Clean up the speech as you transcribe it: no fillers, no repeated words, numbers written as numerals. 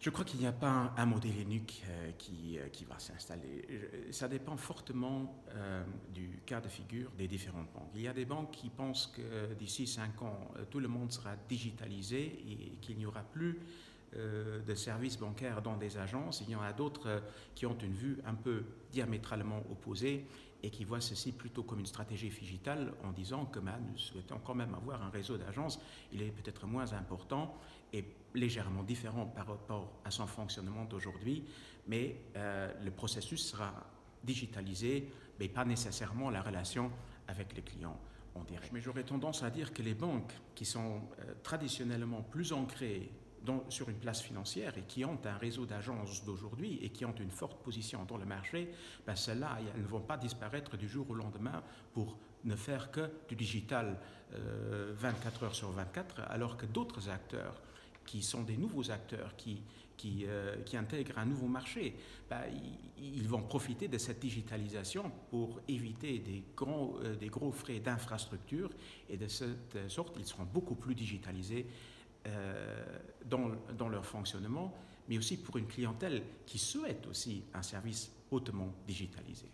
Je crois qu'il n'y a pas un modèle unique qui va s'installer. Ça dépend fortement du cas de figure des différentes banques. Il y a des banques qui pensent que d'ici 5 ans, tout le monde sera digitalisé et qu'il n'y aura plus de services bancaires dans des agences. Il y en a d'autres qui ont une vue un peu diamétralement opposée et qui voient ceci plutôt comme une stratégie digitale en disant que nous souhaitons quand même avoir un réseau d'agences. Il est peut-être moins important et légèrement différent par rapport à son fonctionnement d'aujourd'hui, mais le processus sera digitalisé, mais pas nécessairement la relation avec les clients en direct. Mais j'aurais tendance à dire que les banques qui sont traditionnellement plus ancrées sur une place financière et qui ont un réseau d'agences d'aujourd'hui et qui ont une forte position dans le marché, celles-là, elles ne vont pas disparaître du jour au lendemain pour ne faire que du digital 24 heures sur 24, alors que d'autres acteurs qui sont des nouveaux acteurs qui intègrent un nouveau marché, ils vont profiter de cette digitalisation pour éviter des gros frais d'infrastructure et de cette sorte, ils seront beaucoup plus digitalisés dans leur fonctionnement, mais aussi pour une clientèle qui souhaite aussi un service hautement digitalisé.